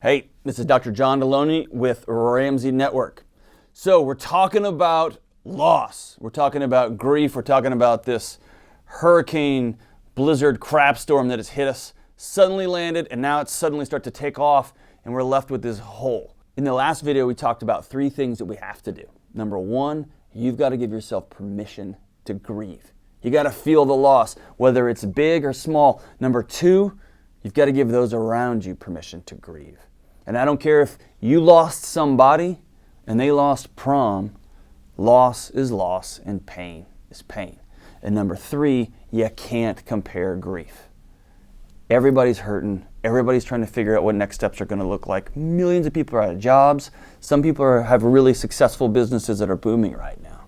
Hey, this is Dr. John Delony with Ramsey Network. So we're talking about loss. We're talking about grief. We're talking about this hurricane, blizzard, crap storm that has hit us, suddenly landed, and now it's suddenly start to take off, and we're left with this hole. In the last video, we talked about 3 things that we have to do. Number 1, you've got to give yourself permission to grieve. You got to feel the loss, whether it's big or small. Number 2, you've got to give those around you permission to grieve. And I don't care if you lost somebody and they lost prom, loss is loss and pain is pain. And number 3, you can't compare grief. Everybody's hurting. Everybody's trying to figure out what next steps are going to look like. Millions of people are out of jobs. Some people have really successful businesses that are booming right now.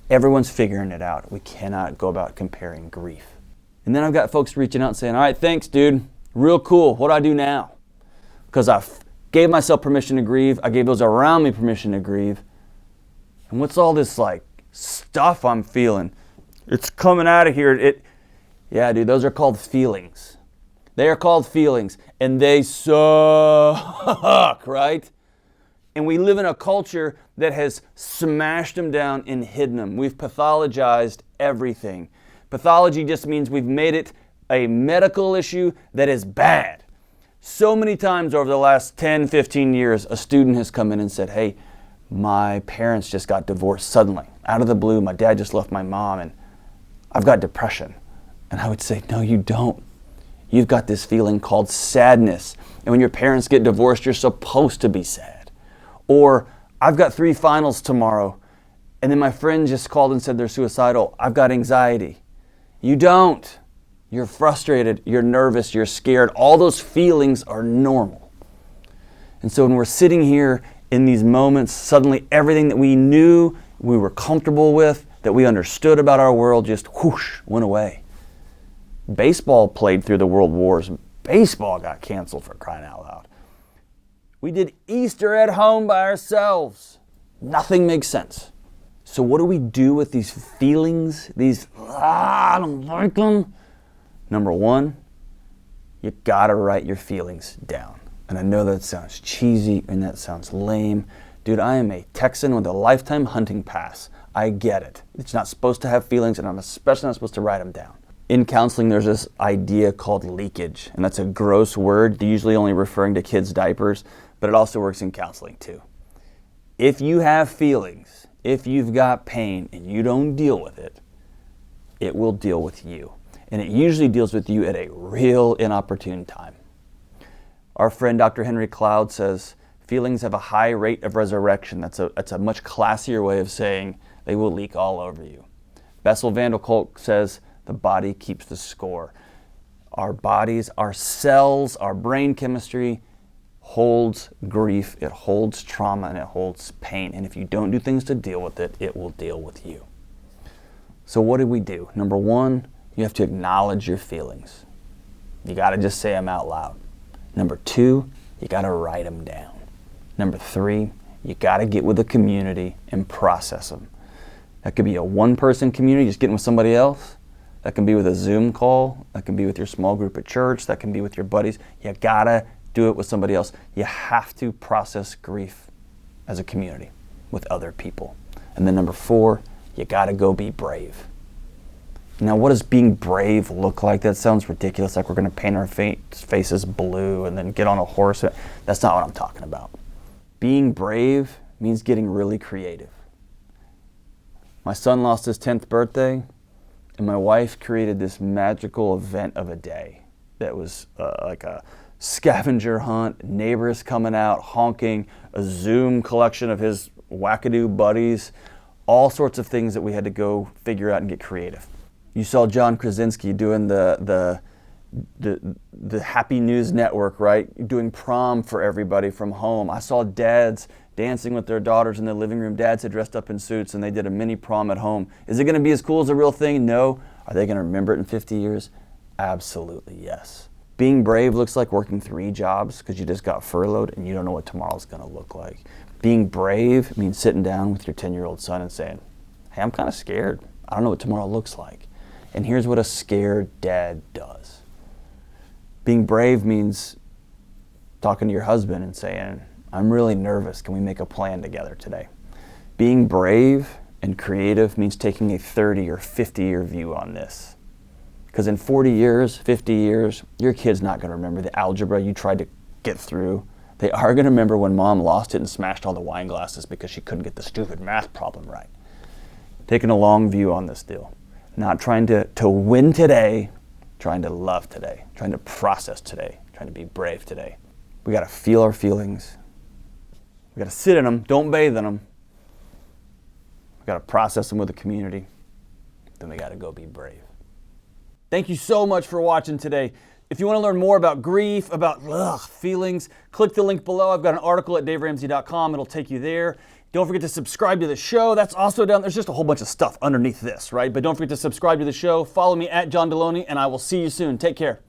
Everyone's figuring it out. We cannot go about comparing grief. And then I've got folks reaching out and saying, all right, thanks, dude. Real cool. What do I do now? Because I gave myself permission to grieve. I gave those around me permission to grieve. And what's all this stuff I'm feeling? It's coming out of here. Yeah, dude, those are called feelings. They are called feelings, and they suck, right? And we live in a culture that has smashed them down and hidden them. We've pathologized everything. Pathology just means we've made it a medical issue that is bad. So many times over the last 10, 15 years, a student has come in and said, hey, my parents just got divorced suddenly. Out of the blue, my dad just left my mom, and I've got depression. And I would say, no, you don't. You've got this feeling called sadness. And when your parents get divorced, you're supposed to be sad. Or, I've got 3 finals tomorrow, and then my friend just called and said they're suicidal. I've got anxiety. You don't. You're frustrated, you're nervous, you're scared. All those feelings are normal. And so when we're sitting here in these moments, suddenly everything that we knew, we were comfortable with, that we understood about our world just whoosh, went away. Baseball played through the world wars. Baseball got canceled, for crying out loud. We did Easter at home by ourselves. Nothing makes sense. So what do we do with these feelings? I don't like them. Number 1, you gotta write your feelings down. And I know that sounds cheesy and that sounds lame. Dude, I am a Texan with a lifetime hunting pass. I get it. It's not supposed to have feelings, and I'm especially not supposed to write them down. In counseling, there's this idea called leakage, and that's a gross word, usually only referring to kids' diapers, but it also works in counseling too. If you have feelings, if you've got pain, and you don't deal with it, it will deal with you. And it usually deals with you at a real inopportune time. Our friend Dr. Henry Cloud says, feelings have a high rate of resurrection. That's a much classier way of saying they will leak all over you. Bessel van der Kolk says, the body keeps the score. Our bodies, our cells, our brain chemistry holds grief, it holds trauma, and it holds pain. And if you don't do things to deal with it, it will deal with you. So what do we do? Number 1, you have to acknowledge your feelings. You got to just say them out loud. Number 2, you got to write them down. Number 3, you got to get with a community and process them. That could be a one-person community, just getting with somebody else. That can be with a Zoom call. That can be with your small group at church. That can be with your buddies. You got to do it with somebody else. You have to process grief as a community with other people. And then number 4, you got to go be brave. Now, what does being brave look like? That sounds ridiculous, like we're going to paint our faces blue and then get on a horse. That's not what I'm talking about. Being brave means getting really creative. My son lost his 10th birthday, and my wife created this magical event of a day that was like a scavenger hunt, neighbors coming out, honking, a Zoom collection of his wackadoo buddies, all sorts of things that we had to go figure out and get creative. You saw John Krasinski doing the Happy News Network, right? Doing prom for everybody from home. I saw dads dancing with their daughters in the living room. Dads had dressed up in suits and they did a mini prom at home. Is it going to be as cool as the real thing? No. Are they going to remember it in 50 years? Absolutely, yes. Being brave looks like working 3 jobs because you just got furloughed and you don't know what tomorrow's going to look like. Being brave means sitting down with your 10-year-old son and saying, hey, I'm kind of scared. I don't know what tomorrow looks like. And here's what a scared dad does. Being brave means talking to your husband and saying, I'm really nervous. Can we make a plan together today? Being brave and creative means taking a 30 or 50-year view on this. Because in 40 years, 50 years, your kid's not going to remember the algebra you tried to get through. They are going to remember when mom lost it and smashed all the wine glasses because she couldn't get the stupid math problem right. Taking a long view on this deal. Not trying to win today, trying to love today, trying to process today, trying to be brave today. We got to feel our feelings. We got to sit in them, don't bathe in them. We got to process them with the community. Then we got to go be brave. Thank you so much for watching today. If you want to learn more about grief, about feelings, click the link below. I've got an article at daveramsey.com. It'll take you there. Don't forget to subscribe to the show. That's also down. There's just a whole bunch of stuff underneath this, right? But don't forget to subscribe to the show. Follow me at John Delony, and I will see you soon. Take care.